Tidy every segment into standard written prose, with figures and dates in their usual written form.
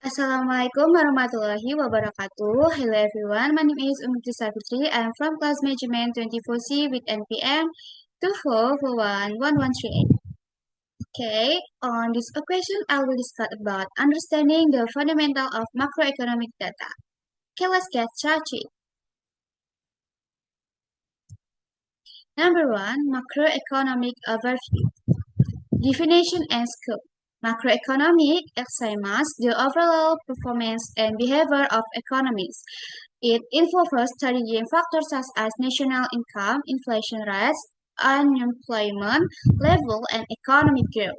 Assalamualaikum warahmatullahi wabarakatuh. Hello everyone, my name is Umti Savitri. I am from class management 24C with NPM 2441138. Okay, on this occasion I will discuss about understanding the fundamental of macroeconomic data. Okay, let's get started. Number one, macroeconomic overview. Definition and scope. Macroeconomic examines the overall performance and behavior of economies. It involves studying factors such as national income, inflation rates, unemployment level, and economic growth.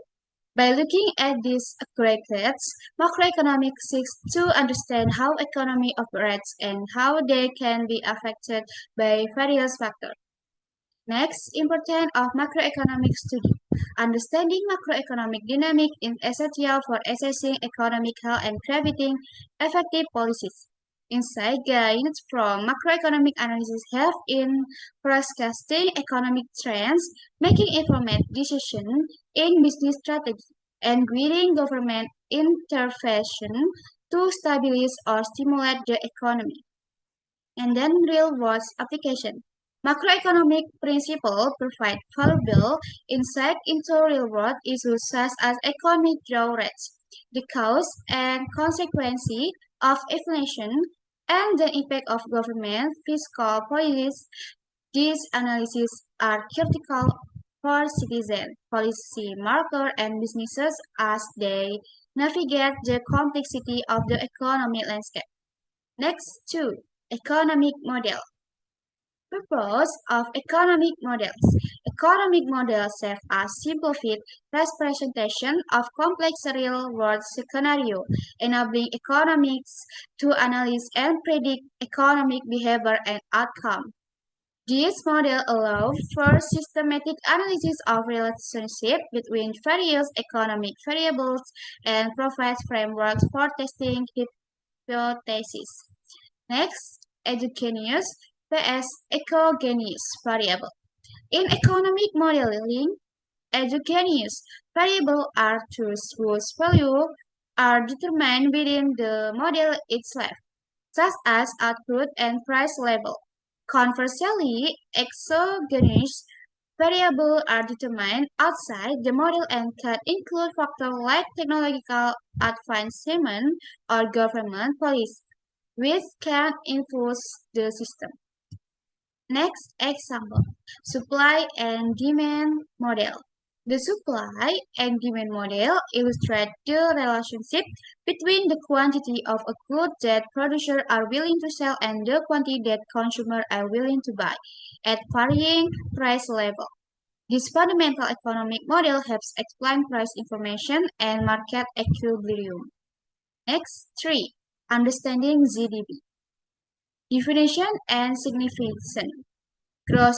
By looking at these aggregates, macroeconomics seeks to understand how economy operates and how they can be affected by various factors. Next, importance of macroeconomic study. Understanding macroeconomic dynamic is essential for assessing economic health and crafting effective policies. Insight gained from macroeconomic analysis help in forecasting economic trends, making informed decisions in business strategy, and guiding government intervention to stabilize or stimulate the economy. And then real world application. Macroeconomic principles provide valuable insight into real world issues such as economic growth rates, the cause and consequence of inflation, and the impact of government fiscal policies. These analyses are critical for citizens, policy makers, and businesses as they navigate the complexity of the economic landscape. Next, two, economic model. Purpose of economic models. Economic models serve as simplified representation of complex real-world scenarios, enabling economics to analyze and predict economic behavior and outcome. These models allow for systematic analysis of relationship between various economic variables and provide frameworks for testing hypotheses. Next, exogenous vs exogenous variable. In economic modeling, exogenous variables are those whose value are determined within the model itself, such as output and price level. Conversely, exogenous variables are determined outside the model and can include factors like technological advancement or government policy, which can influence the system. Next example, supply and demand model. The supply and demand model illustrates the relationship between the quantity of a good that producers are willing to sell and the quantity that consumers are willing to buy at varying price level. This fundamental economic model helps explain price information and market equilibrium. Next, 3. Understanding GDP. Definition and significance. Gross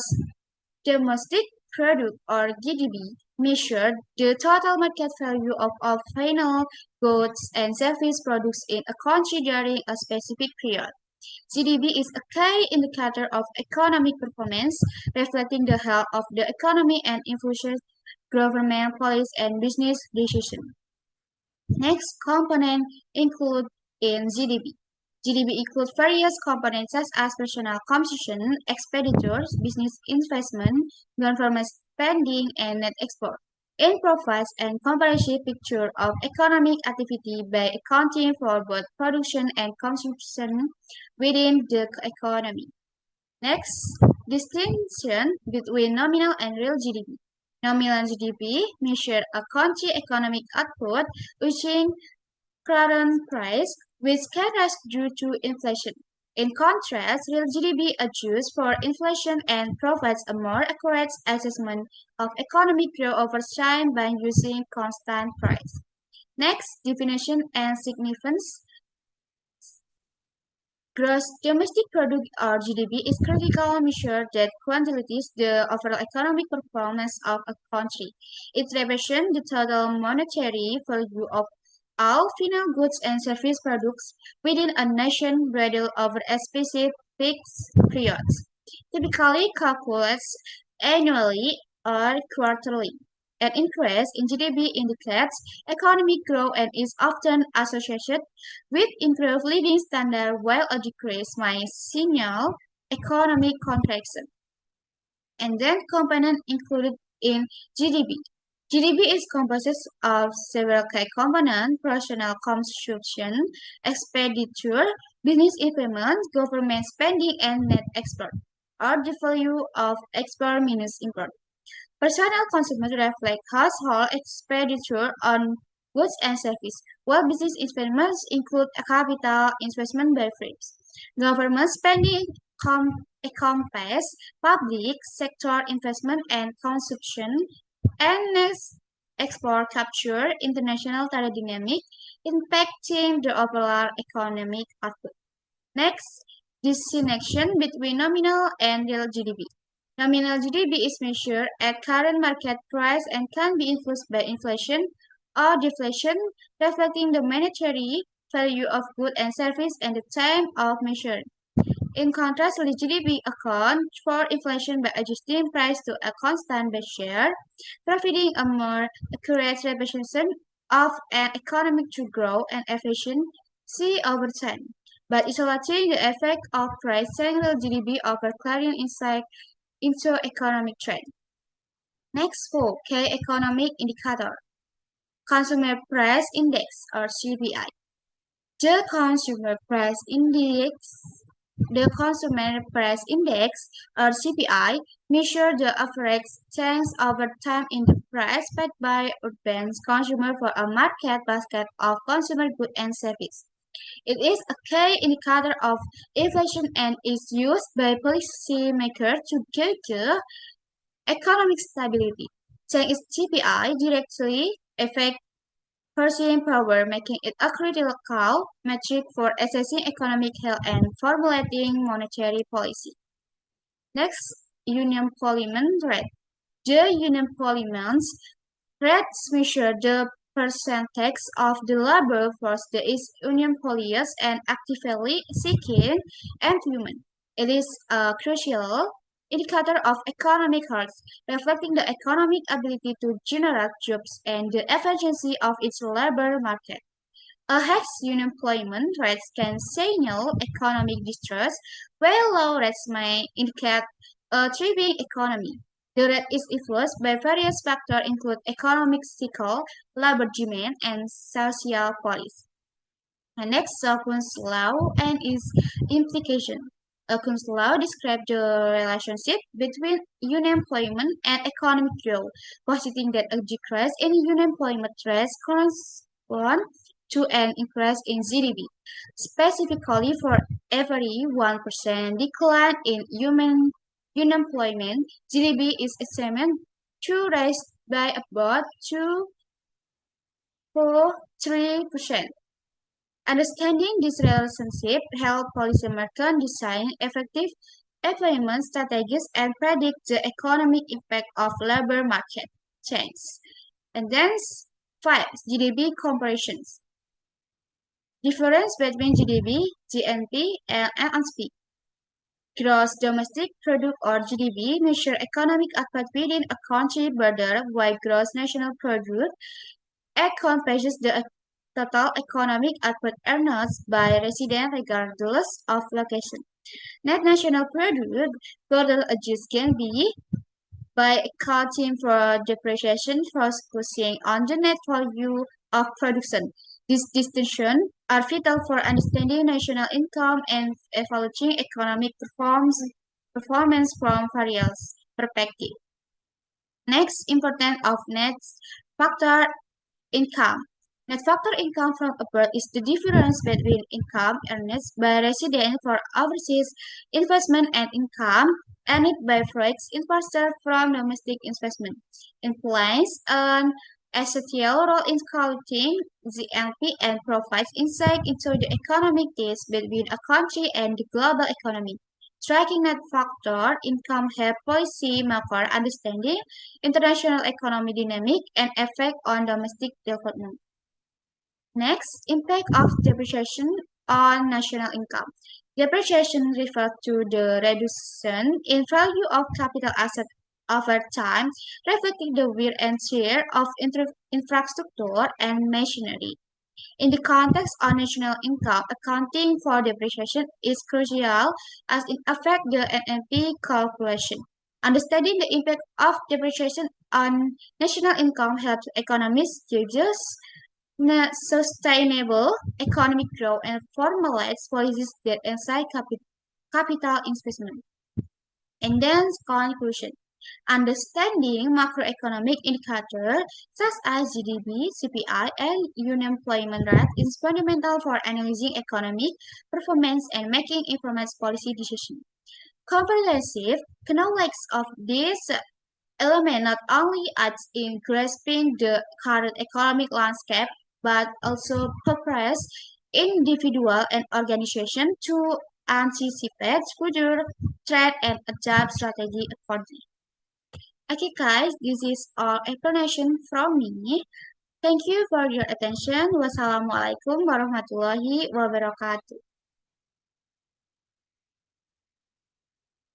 domestic product or GDP measures the total market value of all final goods and service products in a country during a specific period. GDP is a key indicator of economic performance, reflecting the health of the economy and influences government policy and business decisions. Next component include in GDP. GDP includes various components such as personal consumption, expenditures, business investment, government spending, and net export. It provides a comprehensive picture of economic activity by accounting for both production and consumption within the economy. Next, distinction between nominal and real GDP. Nominal GDP measures a country economic output using current price, which can rise due to inflation. In contrast, real GDP adjusts for inflation and provides a more accurate assessment of economic growth over time by using constant price. Next, definition and significance. Gross domestic product or GDP is critical measure that quantities the overall economic performance of a country. It represents the total monetary value of all final goods and service products within a nation graded over a specific period, typically calculated annually or quarterly. An increase in GDP indicates economic growth and is often associated with improved living standard, while a decrease might signal economic contraction. And then component included in GDP. GDP is composed of several key components: personal consumption, expenditure, business investment, government spending, and net export, or the value of export minus import. Personal consumption reflects household expenditure on goods and services, while business investments include capital investment by firms. Government spending encompasses public sector investment and consumption, and next export capture international trade dynamic, impacting the overall economic output. Next, distinction between nominal and real GDP. Nominal GDP is measured at current market price and can be influenced by inflation or deflation, reflecting the monetary value of goods and services at the time of measure. In contrast, the GDP accounts for inflation by adjusting price to a constant base share, providing a more accurate representation of an economic true growth and efficiency over time, but isolating the effect of pricing real GDP over clearing insight into economic trend. Next, 4. Key economic indicator. Consumer Price Index or CPI. The Consumer Price Index The Consumer Price Index, or CPI, measures the average change over time in the price paid by urban consumers for a market basket of consumer goods and services. It is a key indicator of inflation and is used by policymakers to gauge economic stability. Change in CPI directly affects purchasing power, making it a critical metric for assessing economic health and formulating monetary policy. Next, unemployment rate. The unemployment rate measures the percentage of the labor force that is unemployed and actively seeking employment. It is a crucial indicator of economic health, reflecting the economic ability to generate jobs and the efficiency of its labor market. A high unemployment rate can signal economic distress, while low rates may indicate a thriving economy. The rate is influenced by various factors including economic cycle, labor demand, and social policy. The next, Kuhn's law and its implication. Kuhn's law describes the relationship between unemployment and economic growth, positing that a decrease in unemployment rate corresponds to an increase in GDP. Specifically, for every 1% decline in human unemployment, GDP is estimated to rise by about 2 to 3%. Understanding this relationship helps policymakers design effective employment strategies and predict the economic impact of labor market change. And then 5. GDP comparisons. Difference between GDP, GNP, and NSP. Gross domestic product or GDP measure economic output within a country border, while gross national product encompasses the total economic output earned by residents regardless of location. Net national product further adjusted can be by accounting for depreciation, focusing on the net value of production. These distinctions are vital for understanding national income and evaluating economic performance from various perspectives. Next, importance of net factor income. Net factor income from abroad is the difference between income earned by residents for overseas investment and income earned by foreign investors from domestic investment. It plays an essential role in calculating GNP and provides insight into the economic ties between a country and the global economy. Tracking net factor income helps policymakers understanding international economic dynamic and effect on domestic development. Next, impact of depreciation on national income. Depreciation refers to the reduction in value of capital assets over time, reflecting the wear and tear of infrastructure and machinery. In the context of national income, accounting for depreciation is crucial as it affects the NNP calculation. Understanding the impact of depreciation on national income helps economists judge sustainable economic growth and formulates policies that incite capital investment. And then conclusion. Understanding macroeconomic indicators such as GDP, CPI, and unemployment rate is fundamental for analyzing economic performance and making informed policy decisions. Comprehensive knowledge of this element not only aids in grasping the current economic landscape but also prepares individual and organization to anticipate future threat and adapt strategy accordingly. Okay, guys, this is all explanation from me. Thank you for your attention. Wassalamualaikum warahmatullahi wabarakatuh.